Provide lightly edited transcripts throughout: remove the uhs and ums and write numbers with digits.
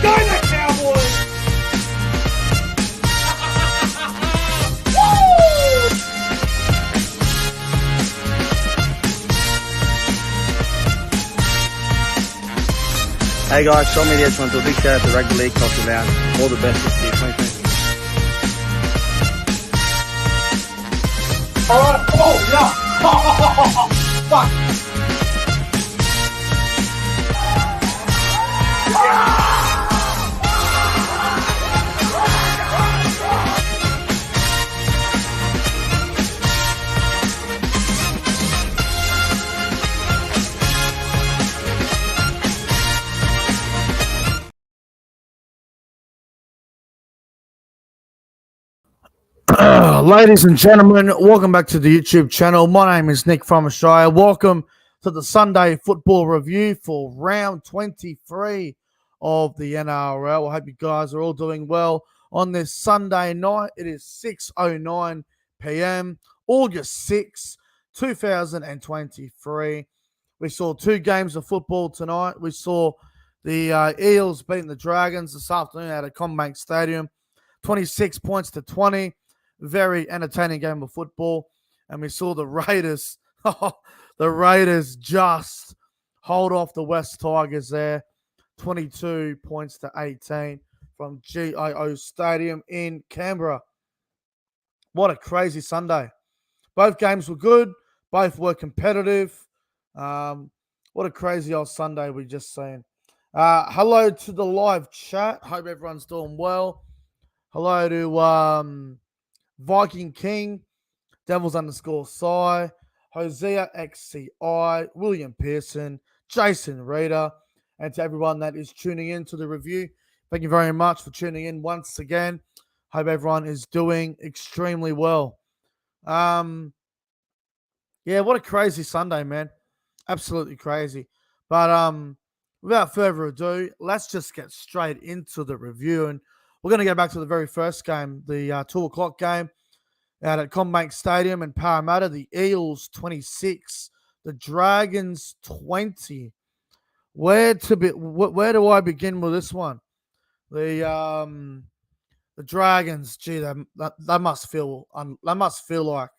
Go the Cowboys! Hey guys, Sean Media just want to do a big shout out to Rugby League Coffee Lounge. All the best this year, 2020. Alright, oh yeah! Fuck! Ladies and gentlemen, welcome back to the YouTube channel. My name is Nick from Australia. Welcome to the Sunday football review for round 23 of the NRL. I hope you guys are all doing well on this Sunday night. It is 6:09 p.m., August 6, 2023. We saw two games of football tonight. We saw the Eels beating the Dragons this afternoon at CommBank Stadium, 26 points to 20. Very entertaining game of football. And we saw the Raiders, the Raiders just hold off the West Tigers there, 22 points to 18 from GIO Stadium in Canberra. What a crazy Sunday. Both games were good. Both were competitive. What a crazy old Sunday we just seen. Hello to the live chat. Hope everyone's doing well. Hello to Viking King, Devils _Psy, Hosea XCI, William Pearson, Jason Reader, and to everyone that is tuning in to the review. Thank you very much for tuning in once again. Hope everyone is doing extremely well. Yeah, what a crazy Sunday, man. Absolutely crazy. But without further ado, let's just get straight into the review. And we're going to go back to the very first game, the 2 o'clock game out at CommBank Stadium in Parramatta. The Eels 26, the Dragons 20. Where do I begin with this one? The Dragons, gee, they must feel like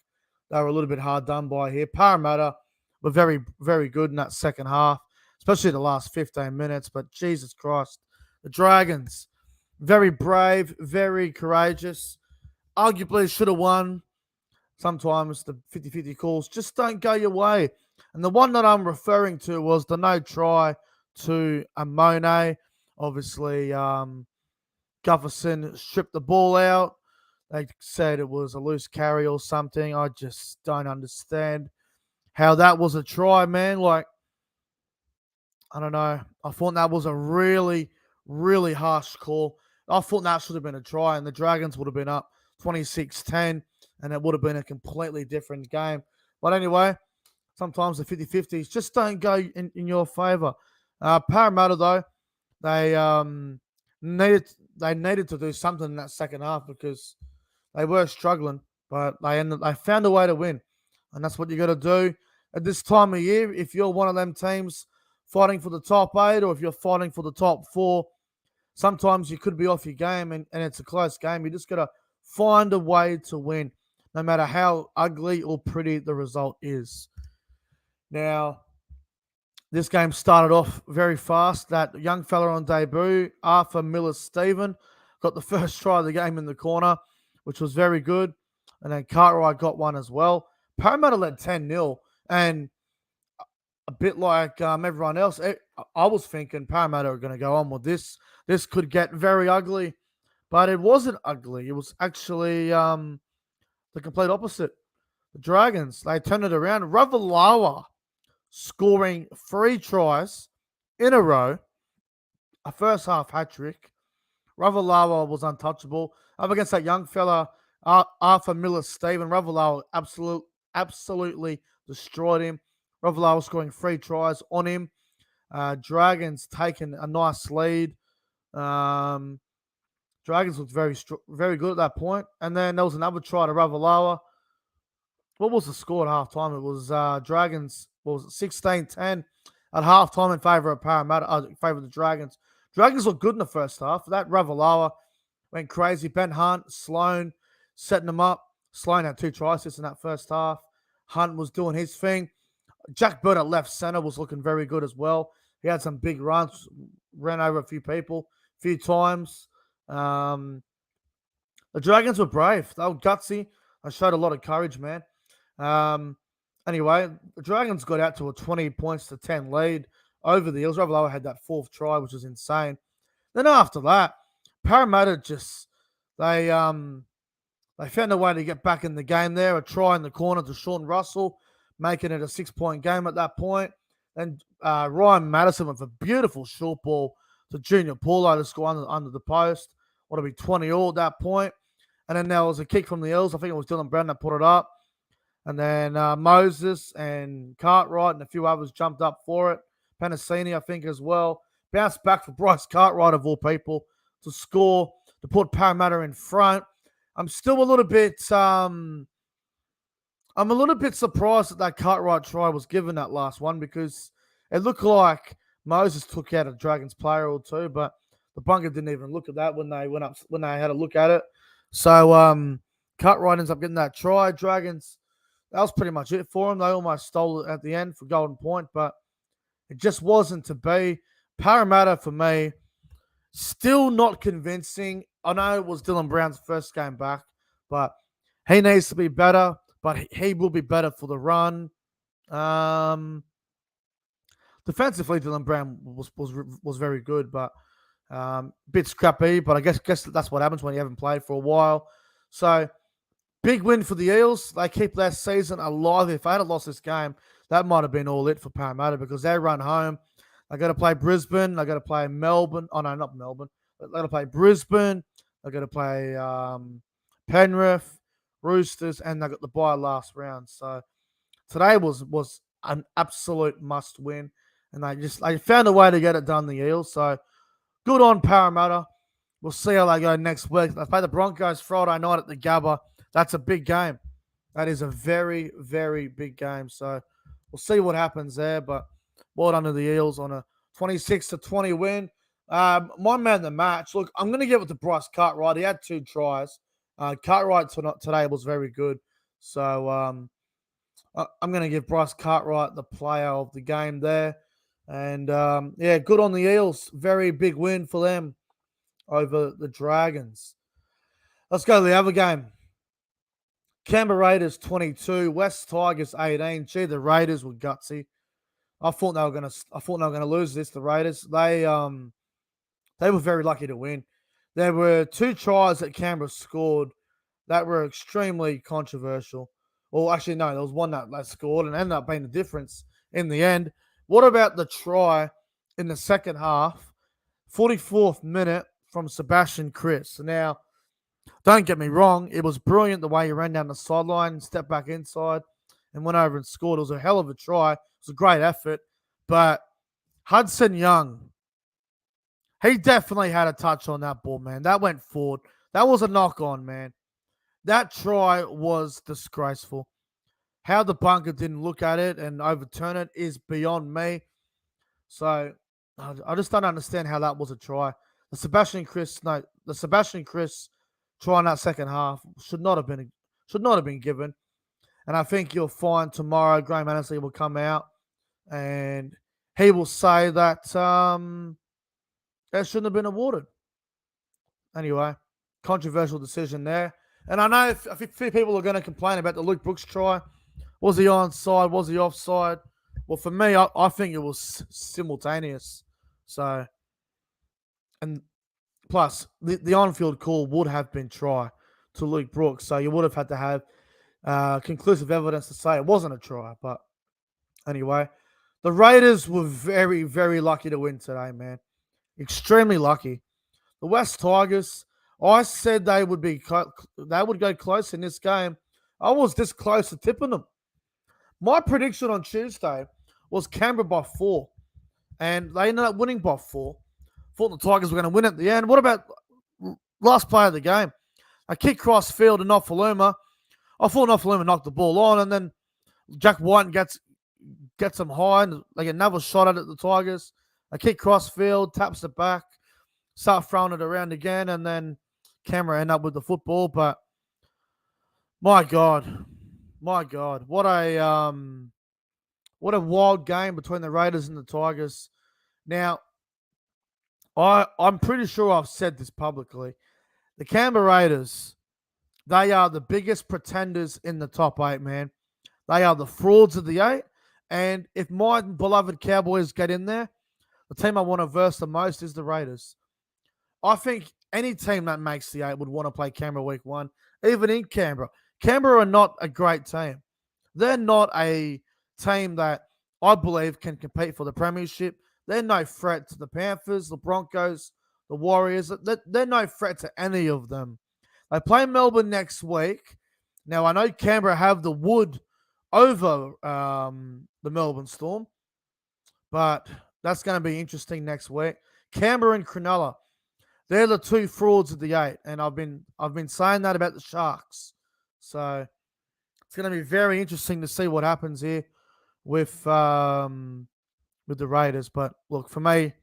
they were a little bit hard done by here. Parramatta were very, very good in that second half, especially the last 15 minutes. But Jesus Christ, the Dragons, very brave, very courageous. Arguably should have won. Sometimes the 50-50 calls just don't go your way. And the one that I'm referring to was the no try to Amone. Obviously, Gufferson stripped the ball out. They said it was a loose carry or something. I just don't understand how that was a try, man. Like, I don't know. I thought that was a really, really harsh call. I thought that should have been a try, and the Dragons would have been up 26-10, and it would have been a completely different game. But anyway, sometimes the 50-50s just don't go in your favour. Parramatta, though, they needed to do something in that second half because they were struggling, but they found a way to win, and that's what you got to do at this time of year. If you're one of them teams fighting for the top 8, or if you're fighting for the top 4, sometimes you could be off your game, and it's a close game. You just got to find a way to win, no matter how ugly or pretty the result is. Now, this game started off very fast. That young fella on debut, Arthur Miller-Stephen, got the first try of the game in the corner, which was very good. And then Cartwright got one as well. Parramatta led 10-0. And a bit like everyone else, I was thinking Parramatta are going to go on with this. This could get very ugly. But it wasn't ugly. It was actually the complete opposite. The Dragons, they turned it around. Ravalawa scoring 3 tries in a row. A first half hat-trick. Ravalawa was untouchable. Up against that young fella, Arthur Miller-Stephen. Ravalawa absolutely destroyed him. Ravalawa scoring 3 tries on him. Dragons taking a nice lead. Dragons looked very good at that point. And then there was another try to Ravalawa. What was the score at halftime? It was Dragons, 16-10 at halftime in favour of Parramatta, in favour of the Dragons. Dragons looked good in the first half. That Ravalawa went crazy. Ben Hunt, Sloan setting them up. Sloan had 2 try assists in that first half. Hunt was doing his thing. Jack Bird at left centre was looking very good as well. He had some big runs, ran over a few people a few times. The Dragons were brave. They were gutsy. They showed a lot of courage, man. Anyway, the Dragons got out to a 20 points to 10 lead over the Eels. Ravalawa had that 4th try, which was insane. Then after that, Parramatta just they found a way to get back in the game there. A try in the corner to Sean Russell, making it a 6-point game at that point. And Ryan Madison with a beautiful short ball to Junior Paulo to score under the post. What would be 20 all at that point. And then there was a kick from the Eels. I think it was Dylan Brown that put it up. And then Moses and Cartwright and a few others jumped up for it. Penasini, I think, as well. Bounced back for Bryce Cartwright, of all people, to score, to put Parramatta in front. I'm still a little bit surprised that Cartwright try was given that last one, because it looked like Moses took out a Dragons player or two, but the bunker didn't even look at that when they had a look at it. So Cartwright ends up getting that try. Dragons, that was pretty much it for them. They almost stole it at the end for Golden Point, but it just wasn't to be. Parramatta, for me, still not convincing. I know it was Dylan Brown's first game back, but he needs to be better, but he will be better for the run. Defensively, Dylan Brown was very good, but bit scrappy, but I guess that's what happens when you haven't played for a while. So, big win for the Eels. They keep their season alive. If they had lost this game, that might have been all it for Parramatta, because they run home. They got to play Brisbane. They got to play Melbourne. Oh, no, not Melbourne. They got to play Brisbane. They got to play Penrith, Roosters, and they got the bye last round. So today was an absolute must win, and they found a way to get it done, the Eels. So good on Parramatta. We'll see how they go next week. They play the Broncos Friday night at the Gabba. That's a big game. That is a very, very big game. So we'll see what happens there. But well done to the Eels on a 26-20 win. My man of the match. Look, I'm going to give it to Bryce Cartwright. He had 2 tries. Cartwright today was very good. So I'm going to give Bryce Cartwright the player of the game there. And, good on the Eels. Very big win for them over the Dragons. Let's go to the other game. Canberra Raiders 22, West Tigers 18. Gee, the Raiders were gutsy. I thought they were going to lose this. The Raiders, they were very lucky to win. There were 2 tries that Canberra scored that were extremely controversial. Well, actually, no, there was one that they scored and ended up being the difference in the end. What about the try in the second half, 44th minute from Sebastian Kris? Now, don't get me wrong, it was brilliant the way he ran down the sideline, stepped back inside, and went over and scored. It was a hell of a try. It was a great effort. But Hudson Young, he definitely had a touch on that ball, man. That went forward. That was a knock-on, man. That try was disgraceful. How the bunker didn't look at it and overturn it is beyond me. So I just don't understand how that was a try. The Sebastian Kris try in that second half should not have been given. And I think you'll find tomorrow Graham Annesley will come out and he will say that that shouldn't have been awarded. Anyway, controversial decision there. And I know a few people are going to complain about the Luke Brooks try. Was he onside? Was he offside? Well, for me, I think it was simultaneous. So, and plus, the on-field call would have been try to Luke Brooks. So you would have had to have conclusive evidence to say it wasn't a try. But anyway, the Raiders were very, very lucky to win today, man. Extremely lucky. The West Tigers, I said they would go close in this game. I was this close to tipping them. My prediction on Tuesday was Canberra by 4. And they ended up winning by 4. Thought the Tigers were going to win at the end. What about last play of the game? A kick cross field to Nofaluma. I thought Nofaluma knocked the ball on, and then Jack White gets gets them high, and they get another shot at it, the Tigers. They kick cross field, taps it back, start throwing it around again, and then Canberra end up with the football. But my God, what a wild game between the Raiders and the Tigers. Now, I'm pretty sure I've said this publicly. The Canberra Raiders, they are the biggest pretenders in the top 8, man. They are the frauds of the 8. And if my beloved Cowboys get in there, the team I want to verse the most is the Raiders. I think any team that makes the 8 would want to play Canberra week 1, even in Canberra. Canberra are not a great team. They're not a team that I believe can compete for the premiership. They're no threat to the Panthers, the Broncos, the Warriors. They're no threat to any of them. They play Melbourne next week. Now, I know Canberra have the wood over the Melbourne Storm, but that's going to be interesting next week. Canberra and Cronulla, they're the 2 frauds of the 8, and I've been saying that about the Sharks. So it's going to be very interesting to see what happens here with the Raiders. But look, for me,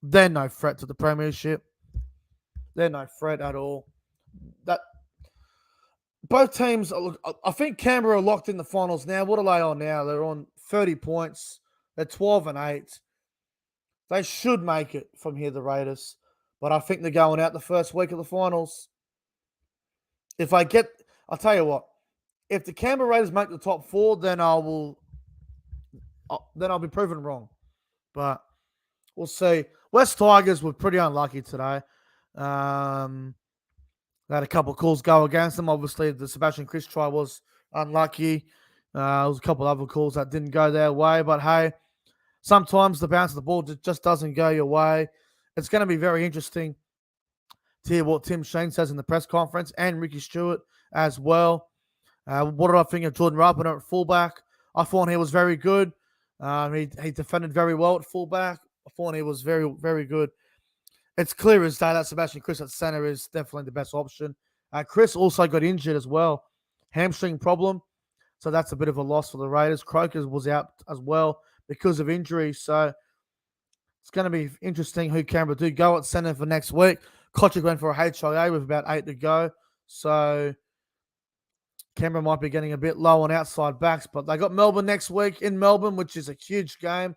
they're no threat to the premiership. They're no threat at all. That both teams, look, I think Canberra are locked in the finals now. What are they on now? They're on 30 points. They're 12-8. They should make it from here, the Raiders. But I think they're going out the first week of the finals. I'll tell you what, if the Canberra Raiders make the top 4, then I'll be proven wrong. But we'll see. West Tigers were pretty unlucky today. They had a couple of calls go against them. Obviously, the Sebastian Kris try was unlucky. There was a couple of other calls that didn't go their way. But hey, sometimes the bounce of the ball just doesn't go your way. It's going to be very interesting to hear what Tim Sheen says in the press conference, and Ricky Stewart as well. What did I think of Jordan Rapiner at fullback? I thought he was very good. He defended very well at fullback. I thought he was very, very good. It's clear as day that Sebastian Kris at center is definitely the best option. Kris also got injured as well. Hamstring problem. So that's a bit of a loss for the Raiders. Croker was out as well because of injury. So it's going to be interesting who Canberra do go at center for next week. Kotrick went for a HIA with about 8 to go. So Canberra might be getting a bit low on outside backs, but they got Melbourne next week in Melbourne, which is a huge game.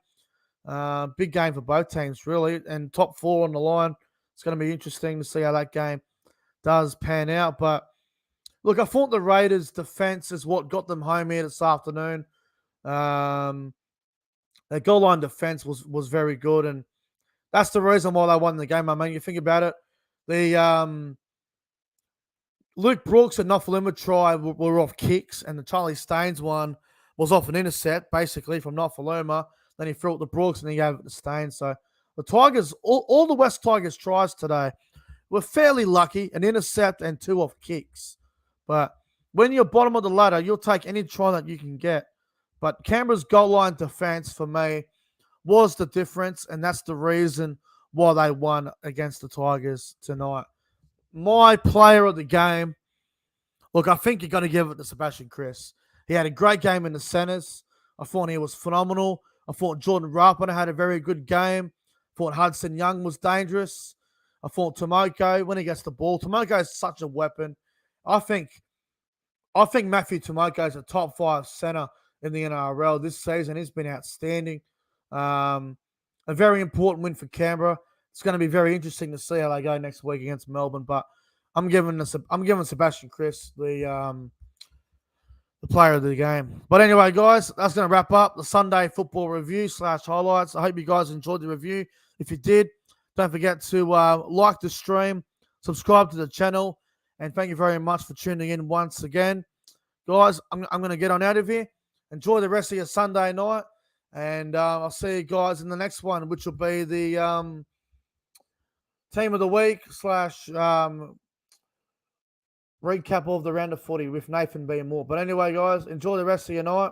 Big game for both teams, really. And top 4 on the line. It's going to be interesting to see how that game does pan out. But look, I thought the Raiders' defense is what got them home here this afternoon. Their goal line defense was very good, and that's the reason why they won the game. I mean, you think about it, the Luke Brooks and Nofaluma try were off kicks, and the Charlie Staines one was off an intercept, basically, from Nofaluma. Then he threw it to Brooks, and he gave it to Staines. So the Tigers, all the West Tigers tries today were fairly lucky, an intercept and 2 off kicks. But when you're bottom of the ladder, you'll take any try that you can get. But Canberra's goal line defense, for me, was the difference, and that's the reason why they won against the Tigers tonight. My player of the game, look, I think you're going to give it to Sebastian Kris. He had a great game in the centers. I thought he was phenomenal. I thought Jordan Rapiner had a very good game. I thought Hudson Young was dangerous. I thought Tomoko, when he gets the ball, Tomoko is such a weapon. I think Matthew Tomoko is a top 5 center in the NRL this season. He's been outstanding. A very important win for Canberra. It's going to be very interesting to see how they go next week against Melbourne. But I'm giving Sebastian Kris the player of the game. But anyway, guys, that's going to wrap up the Sunday football review / highlights. I hope you guys enjoyed the review. If you did, don't forget to like the stream, subscribe to the channel, and thank you very much for tuning in once again. Guys, I'm going to get on out of here. Enjoy the rest of your Sunday night, and I'll see you guys in the next one, which will be the team of the week / recap of the round of footy with Nathan B and more. But anyway, guys, enjoy the rest of your night,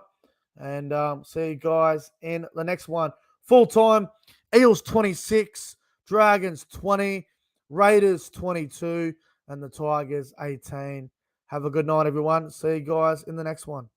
and see you guys in the next one. Full time, Eels 26, Dragons 20, Raiders 22, and the Tigers 18. Have a good night, everyone. See you guys in the next one.